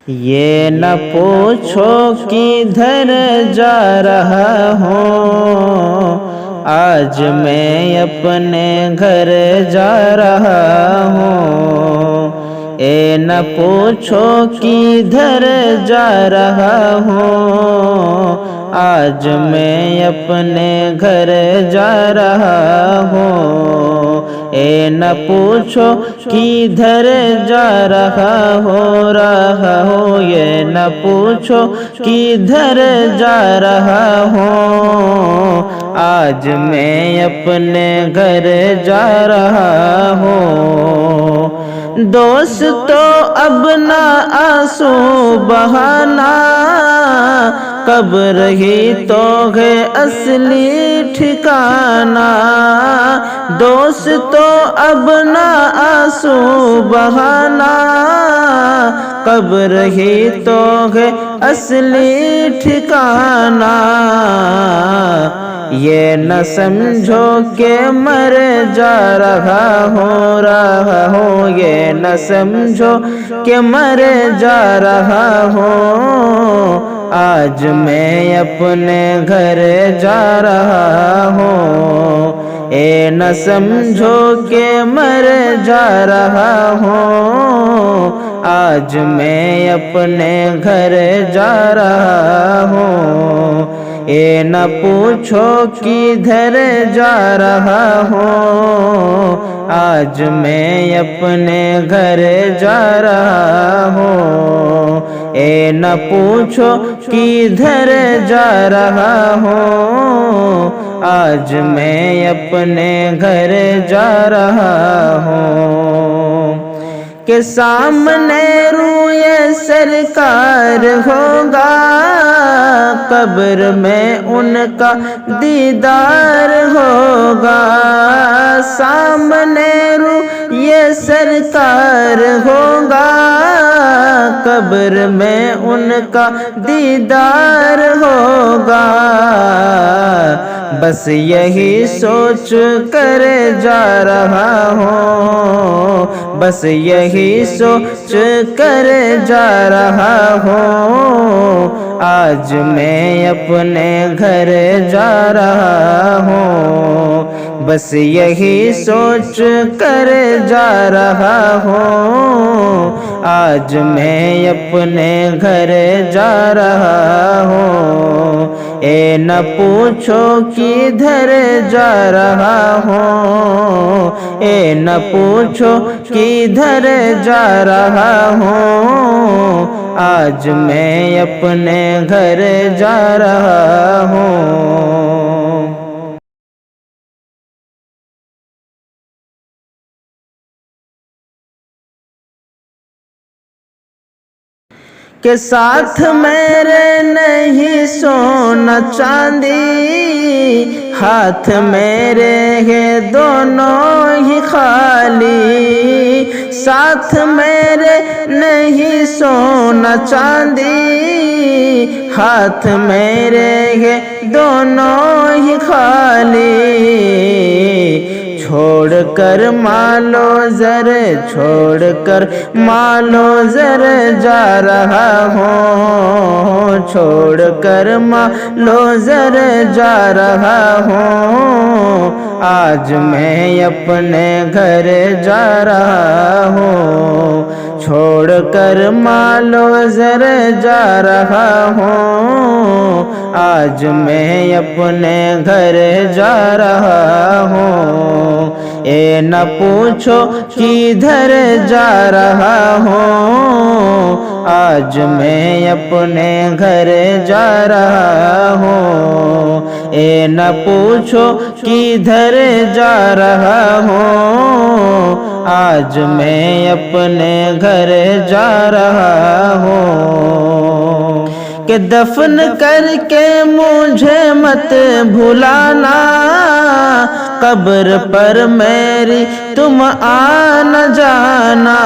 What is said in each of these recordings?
یہ نہ پوچھو کدھر جا رہا ہوں، آج میں اپنے گھر جا رہا ہوں۔ اے نہ پوچھو کدھر جا رہا ہوں، آج میں اپنے گھر جا رہا ہوں۔ اے نہ پوچھو کدھر جا رہا ہوں، یہ نہ پوچھو کدھر جا رہا ہوں، آج میں اپنے گھر جا رہا ہوں۔ دوستو اب نہ آنسو بہانا، قبر ہی تو ہے اصلی ٹھکانہ۔ دوستو اب نہ آنسو بہانا، قبر ہی تو ہے اصلی ٹھکانہ۔ یہ نہ سمجھو کہ مر جا رہا ہوں، یہ نہ سمجھو کہ مر جا رہا ہوں، آج میں اپنے گھر جا رہا ہوں۔ اے نہ سمجھو کہ مر جا رہا ہوں، آج میں اپنے گھر جا رہا ہوں۔ اے نہ پوچھو کدھر جا رہا ہوں، آج میں اپنے گھر جا رہا ہوں۔ اے نہ پوچھو کدھر جا رہا ہوں، آج میں اپنے گھر جا رہا ہوں۔ کہ سامنے روئے سرکار ہوگا، قبر میں ان کا دیدار ہوگا۔ سامنے روئے سرکار ہوگا، قبر میں ان کا دیدار ہوگا۔ بس یہی سوچ کر جا رہا ہوں، بس یہی سوچ کر جا رہا ہوں، آج میں اپنے گھر جا رہا ہوں۔ بس یہی سوچ کر جا رہا ہوں، آج میں اپنے گھر جا رہا ہوں۔ اے نہ پوچھو کدھر جا رہا ہوں، اے نہ پوچھو کدھر جا رہا ہوں، آج میں اپنے گھر جا رہا ہوں۔ کہ ساتھ میرے نہیں سونا چاندی، ہاتھ میرے ہے دونوں ہی خالی۔ ساتھ میرے نہیں سونا چاندی، ہاتھ میرے ہے دونوں ہی خالی۔ چھوڑ کر مال و زر، چھوڑ کر مال و زر جا رہا ہوں، چھوڑ کر مال و زر جا رہا ہوں، آج میں اپنے گھر جا رہا ہوں۔ چھوڑ کر مال و زر جا رہا ہوں، آج میں اپنے گھر جا رہا ہوں۔ اے نہ پوچھو کدھر جا رہا ہوں، آج میں اپنے گھر جا رہا ہوں۔ اے نہ پوچھو کدھر جا رہا ہوں، آج میں اپنے گھر جا رہا ہوں۔ کہ دفن کر کے مجھے مت بھلانا، قبر پر میری تم آنا جانا۔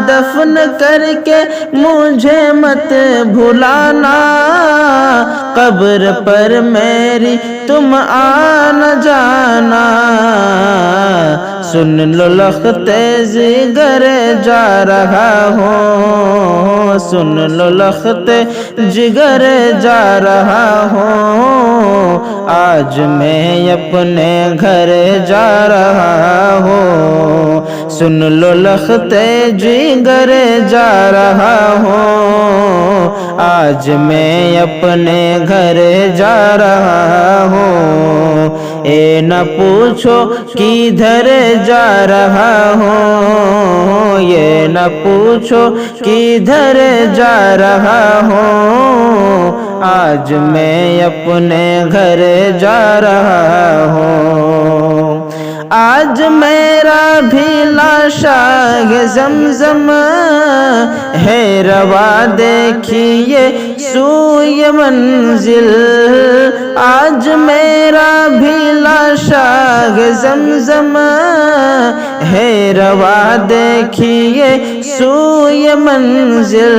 دفن کر کے مجھے مت بھلانا، قبر پر میری تم آنا جانا۔ سن لو لخت جگر جا رہا ہوں، سن لو لخت جگر جا رہا ہوں، آج میں اپنے گھر جا رہا ہوں، سن لو لخت جگر جا رہا ہوں، آج میں اپنے گھر جا رہا ہوں، اے نہ پوچھو کدھر جا رہا ہوں، یہ نہ پوچھو کدھر جا رہا ہوں، آج میں اپنے گھر جا رہا ہوں، آج میرا بھی لاشاہ زمزم ہے روا دیکھیے سوئے منزل، آج میرا بھی لاشاہ زمزم ہے روا دیکھیے سوئے منزل،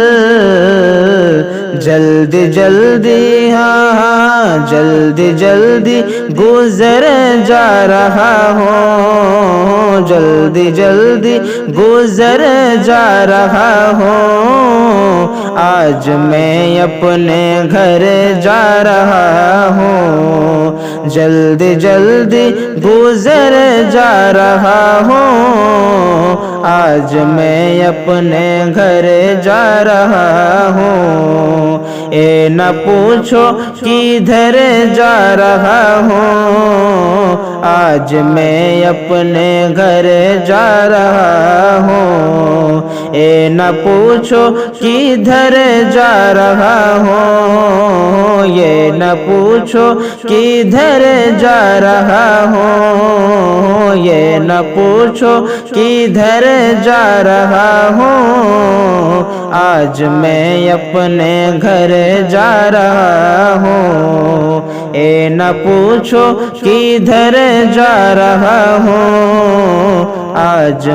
جلدی جلدی ہاں جلدی جلدی گزر جا رہا ہوں، جلدی جلدی گزر جا رہا ہوں، آج میں اپنے گھر جا رہا ہوں، جلدی جلدی گزر جا رہا ہوں، آج میں اپنے گھر جا رہا ہوں، اے نہ پوچھو کدھر جا رہا ہوں، آج میں اپنے گھر جا رہا ہوں، اے نہ پوچھو کدھر جا رہا ہوں، یہ نہ پوچھو کدھر جا رہا ہوں، یہ نہ پوچھو کدھر جا رہا ہوں، آج میں اپنے گھر جا رہا ہوں، اے نہ پوچھو کدھر جا رہا ہوں، آج